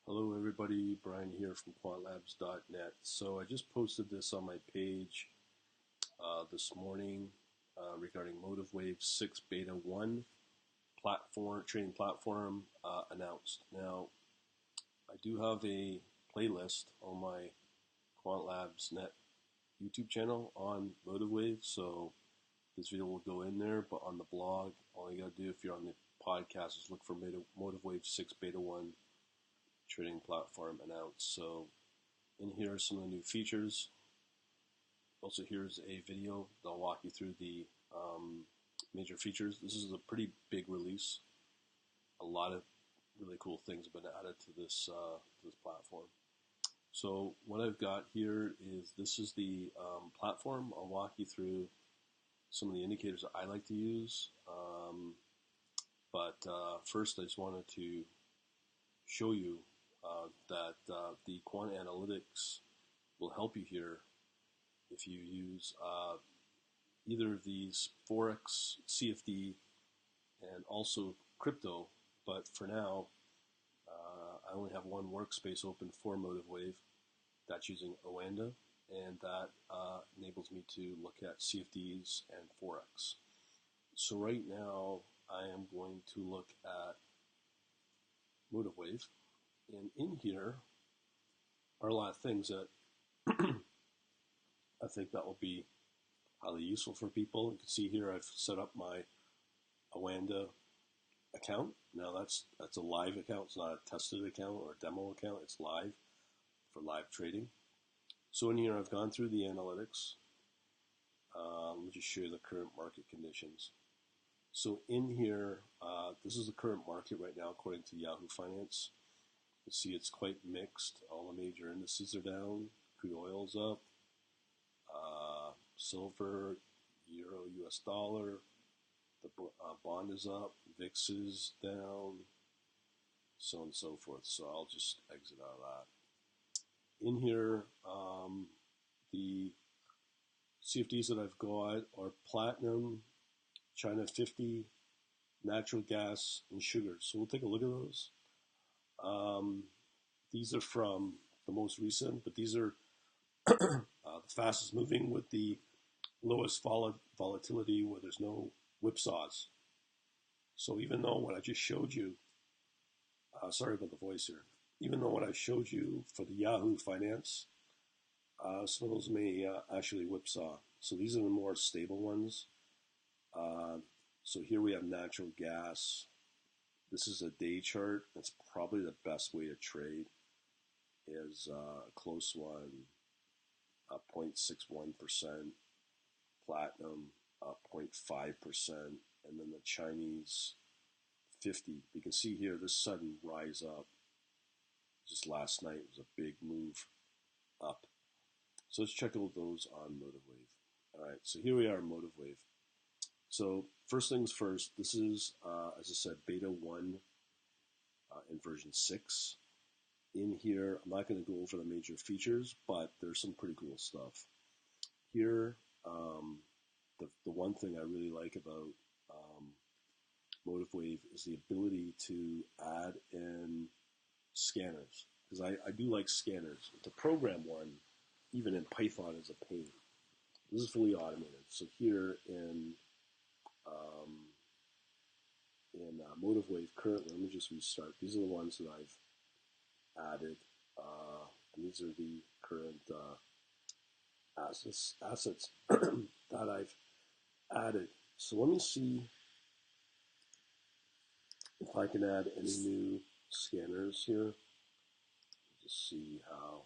Hello everybody, Brian here from quantlabs.net. So I just posted this on my page this morning regarding MotiveWave 6 Beta 1 trading platform announced. Now, I do have a playlist on my quantlabs.net YouTube channel on MotiveWave, so this video will go in there, but on the blog, all you gotta do if you're on the podcast is look for MotiveWave 6 Beta 1 trading platform announced. So in here are some of the new features. Also, here's a video that'll walk you through the major features. This is a pretty big release. A lot of really cool things have been added to this platform. So what I've got here is this is the platform. I'll walk you through some of the indicators that I like to use. But first, I just wanted to show you that the quant analytics will help you here if you use either of these Forex, CFD, and also crypto. But for now, I only have one workspace open for MotiveWave. That's using Oanda, and that enables me to look at CFDs and Forex. So right now, I am going to look at MotiveWave. And in here are a lot of things that I think that will be highly useful for people. You can see here I've set up my Oanda account. Now that's a live account. It's not a tested account or a demo account. It's live for live trading. So in here I've gone through the analytics. Let me just show you the current market conditions. So in here, this is the current market right now according to Yahoo Finance. You see it's quite mixed. All the major indices are down. Crude oil's up. Silver, Euro, US dollar. The bond is up. VIX is down. So on and so forth. So I'll just exit out of that. In here, the CFDs that I've got are platinum, China 50, natural gas, and sugar. So we'll take a look at those. These are from the most recent, but these are the fastest moving with the lowest volatility where there's no whipsaws. So even though what I just showed you, sorry about the voice here, even though what I showed you for the Yahoo Finance, some of those may actually whipsaw. So these are the more stable ones. So here we have natural gas. This is a day chart. That's probably the best way to trade. Is a close one, 0.61%, platinum 0.5%, and then the Chinese 50. You can see here this sudden rise up. Just last night was a big move up. So let's check out those on MotiveWave. All right, so here we are in MotiveWave. So first things first, this is, as I said, Beta 1 in version 6. In here, I'm not going to go over the major features, but there's some pretty cool stuff. Here, the one thing I really like about MotiveWave is the ability to add in scanners, because I do like scanners. To program one, even in Python, is a pain. This is fully automated. So here in MotiveWave currently, let me just restart. These are the ones that I've added. And these are the current assets that I've added. So let me see if I can add any new scanners here. Just see how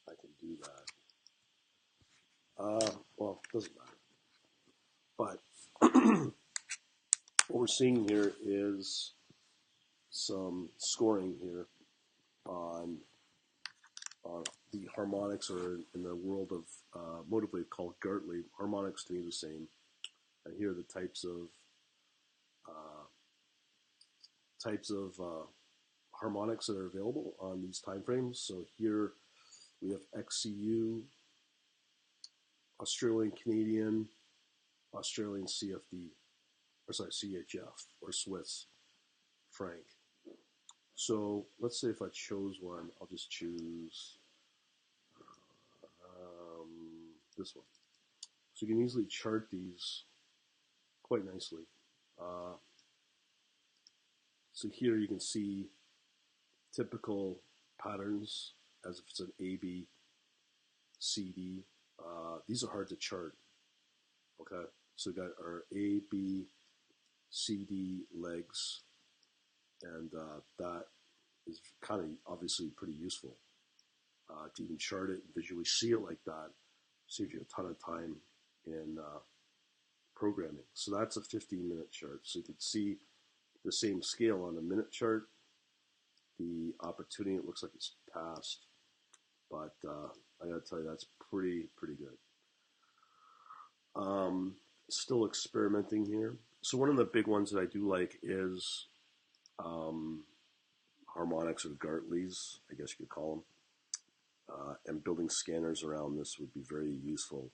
I can do that. Well, it doesn't matter. But what we're seeing here is some scoring here on the harmonics, or in the world of MotiveWave called Gartley. Harmonics to me the same. And here are the types of harmonics that are available on these time frames. So here we have XCU, Australian Canadian, Australian CFD, or sorry, CHF, or Swiss franc. So let's say if I chose one, I'll just choose this one. So you can easily chart these quite nicely. So here you can see typical patterns as if it's an A, B, C, D. These are hard to chart. Okay, so we got our A, B, C, D legs, and that is kind of obviously pretty useful. To even chart it and visually see it like that saves you a ton of time in programming. So that's a 15-minute chart. So you can see the same scale on a minute chart. The opportunity, it looks like it's passed, but I gotta tell you, that's pretty good. Still experimenting here. So one of the big ones that I do like is harmonics or Gartleys, I guess you could call them. And building scanners around this would be very useful.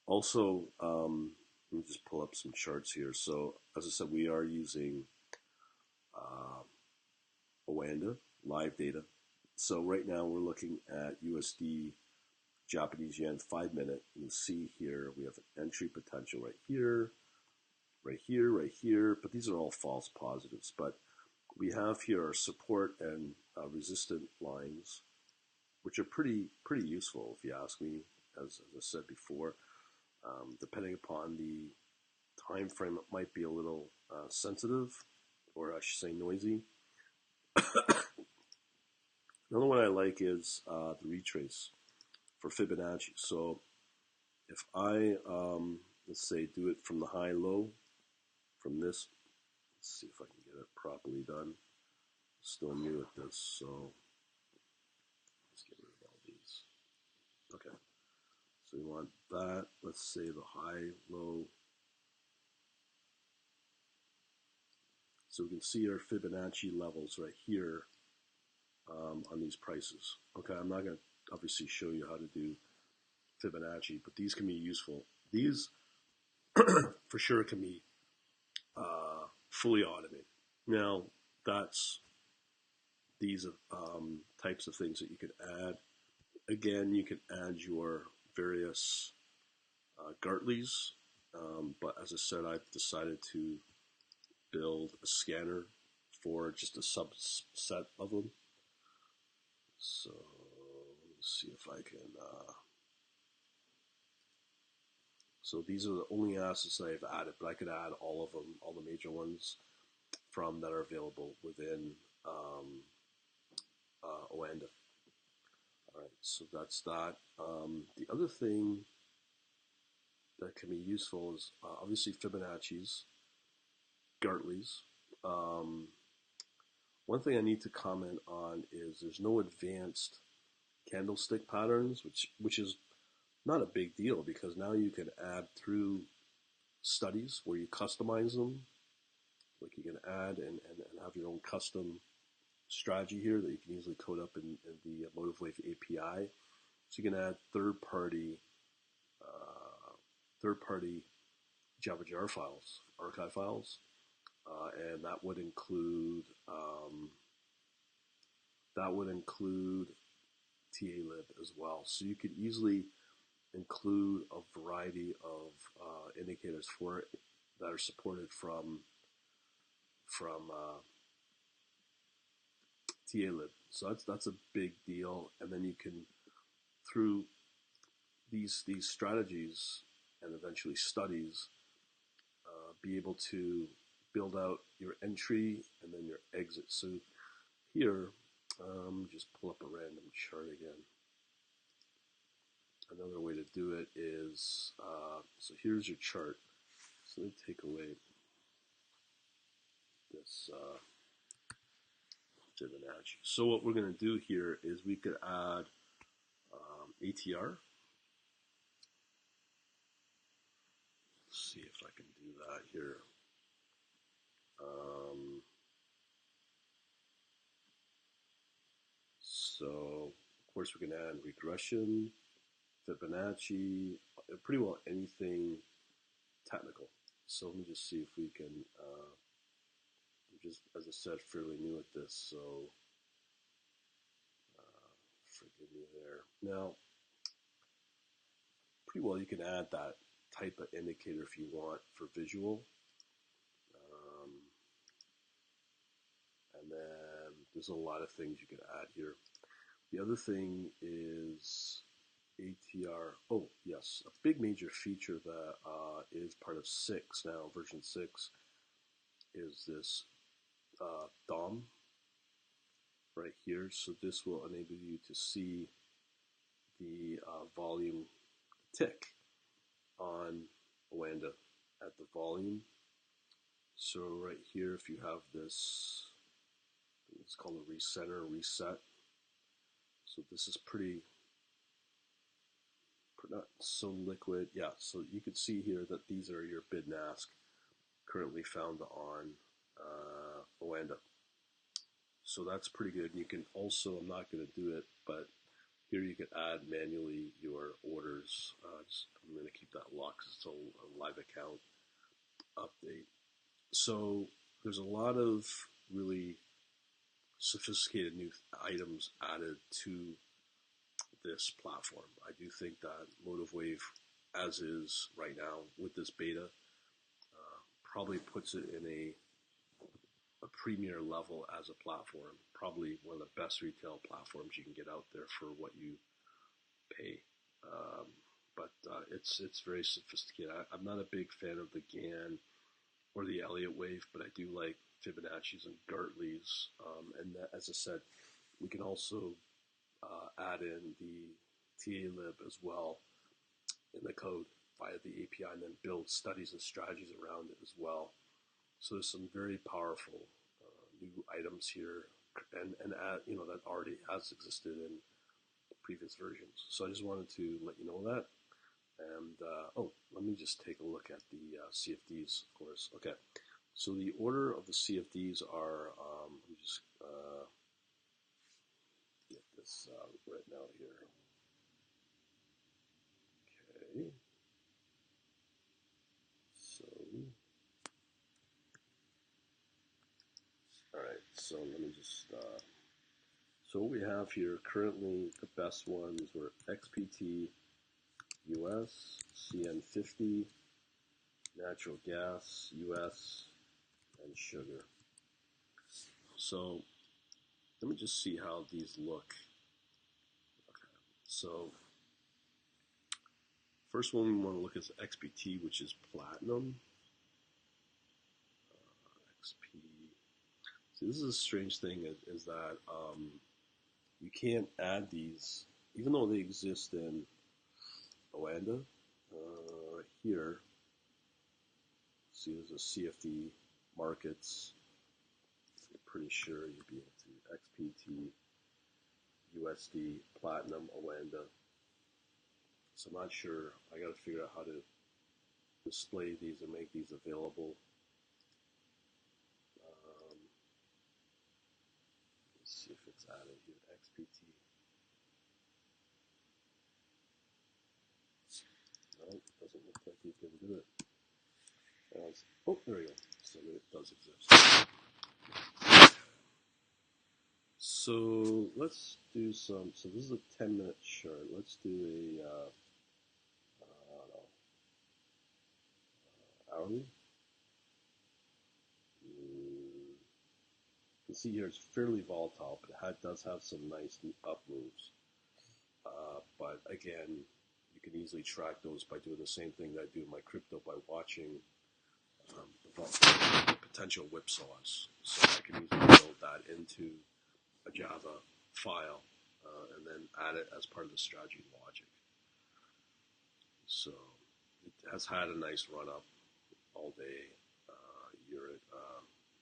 Also, let me just pull up some charts here. So, as I said, we are using Oanda, live data. So right now we're looking at USD Japanese yen 5 minute. You see here we have an entry potential right here, right here, right here. But these are all false positives. But we have here our support and resistant lines, which are pretty useful if you ask me. As I said before, depending upon the time frame, it might be a little sensitive, or I should say noisy. Another one I like is the retrace for Fibonacci. So if I, let's say, do it from the high-low, from this, let's see if I can get it properly done. Still new at this, so let's get rid of all these. Okay, so we want that, let's say the high-low. So we can see our Fibonacci levels right here on these prices. Okay, I'm not going to obviously show you how to do Fibonacci, but these can be useful. These for sure can be fully automated. Now, that's these types of things that you could add. Again, you can add your various Gartleys, but as I said, I've decided to build a scanner for just a subset of them. So let's see if I can. So these are the only assets that I've added, but I could add all of them, all the major ones from that are available within Oanda. All right, so that's that. The other thing that can be useful is obviously Fibonacci's, Gartleys. One thing I need to comment on is there's no advanced candlestick patterns, which is not a big deal because now you can add through studies where you customize them. Like you can add and have your own custom strategy here that you can easily code up in the MotiveWave API. So you can add third-party Java files, archive files, and that would include TAlib as well. So you could easily include a variety of indicators for it that are supported from TAlib. So that's a big deal. And then you can, through these strategies and eventually studies, be able to build out your entry and then your exit. So here, just pull up a random chart again. Another way to do it is, so here's your chart. So let me take away this Fibonacci. So what we're going to do here is we could add ATR. Let's see if I can do that here. So of course we can add regression, Fibonacci, pretty well anything technical. So let me just see if we can just, as I said, fairly new at this, so forgive me there. Now, pretty well you can add that type of indicator if you want for visual. And then there's a lot of things you can add here. The other thing is ATR. Oh, yes, a big major feature that is part of 6 now, version 6, is this DOM right here. So this will enable you to see the volume tick on Oanda at the volume. So right here, if you have this, it's called a recenter, reset. So this is pretty, not so liquid. Yeah, so you can see here that these are your bid and ask currently found on Oanda. So that's pretty good. You can also, I'm not going to do it, but here you can add manually your orders. I'm going to keep that locked because it's a live account update. So there's a lot of really sophisticated new items added to this platform. I do think that MotiveWave, as is right now with this beta, probably puts it in a premier level as a platform. Probably one of the best retail platforms you can get out there for what you pay. But it's very sophisticated. I'm not a big fan of the GAN or the Elliott wave, but I do like Fibonacci's and Gartley's. And that, as I said, we can also add in the TA-lib as well in the code via the API, and then build studies and strategies around it as well. So there's some very powerful new items here, and that already has existed in previous versions. So I just wanted to let you know that. And let me just take a look at the CFDs, of course. Okay, so the order of the CFDs are, let me just get this right now here. Okay, so, all right, so let me just, so what we have here currently, the best ones were XPT, US, CN50, natural gas, US, and sugar. So let me just see how these look. Okay. So first one we want to look at is XPT, which is platinum. XP. So this is a strange thing is that you can't add these, even though they exist in Oanda. Here, see there's a CFD markets. I'm pretty sure you'd be able to XPT, USD, platinum, Oanda. So I'm not sure. I got to figure out how to display these and make these available. Let's see if it's added here. XPT. No, it doesn't look like you can do it. Oh, there we go. So it does exist. So let's do some. So this is a 10-minute chart. Let's do a hourly. You can see here it's fairly volatile, but it does have some nice up moves. But again, you can easily track those by doing the same thing that I do in my crypto by watching the potential whipsaws. So I can easily build that into a Java file and then add it as part of the strategy logic. So it has had a nice run up all day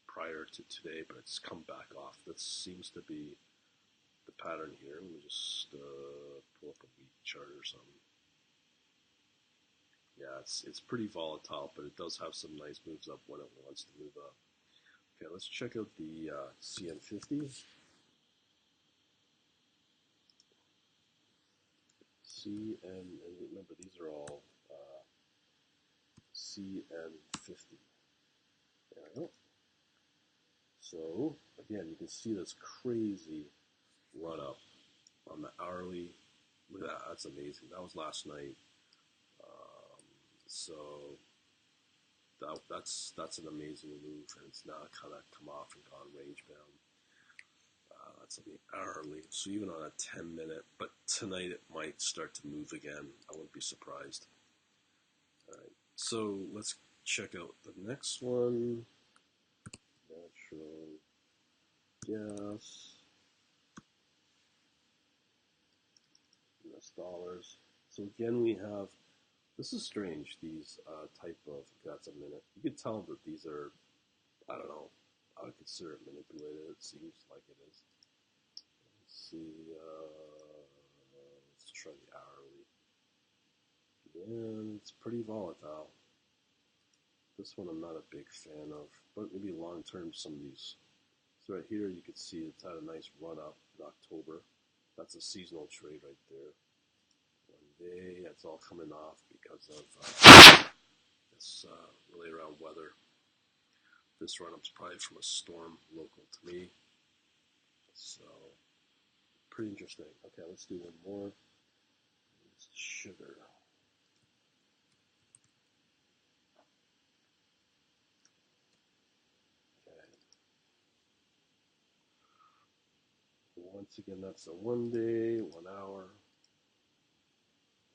prior to today, but it's come back off. That seems to be the pattern here. Let me just pull up a week chart or something. Yeah, it's pretty volatile, but it does have some nice moves up when it wants to move up. Okay, let's check out the CN50. and remember these are all CN50. There we go. So again, you can see this crazy run up on the hourly. Look at that, that's amazing. That was last night. So that's an amazing move, and it's now kind of come off and gone range bound. That's on the hourly, so even on a 10-minute, but tonight it might start to move again. I wouldn't be surprised. All right, so let's check out the next one. Natural gas, US dollars. So again, we have, this is strange, these type of, that's a minute. You can tell that these are, I don't know, I would consider it manipulated. It seems like it is. Let's see, let's try the hourly. And it's pretty volatile. This one I'm not a big fan of, but maybe long term some of these. So right here you can see it's had a nice run up in October. That's a seasonal trade right there. One day, it's all coming off because of this really around weather. This run up's probably from a storm local to me. So pretty interesting. Okay, let's do one more. It's sugar. Once again, that's a 1 day, 1 hour.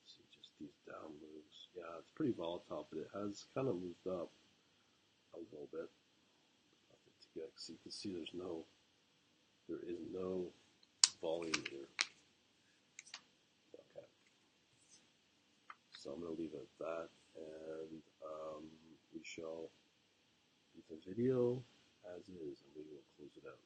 See just these down moves. Yeah, it's pretty volatile, but it has kind of moved up a little bit. Nothing to get. So you can see there is no volume here. Okay. So I'm going to leave it at that, and we shall leave the video as is, and we will close it out.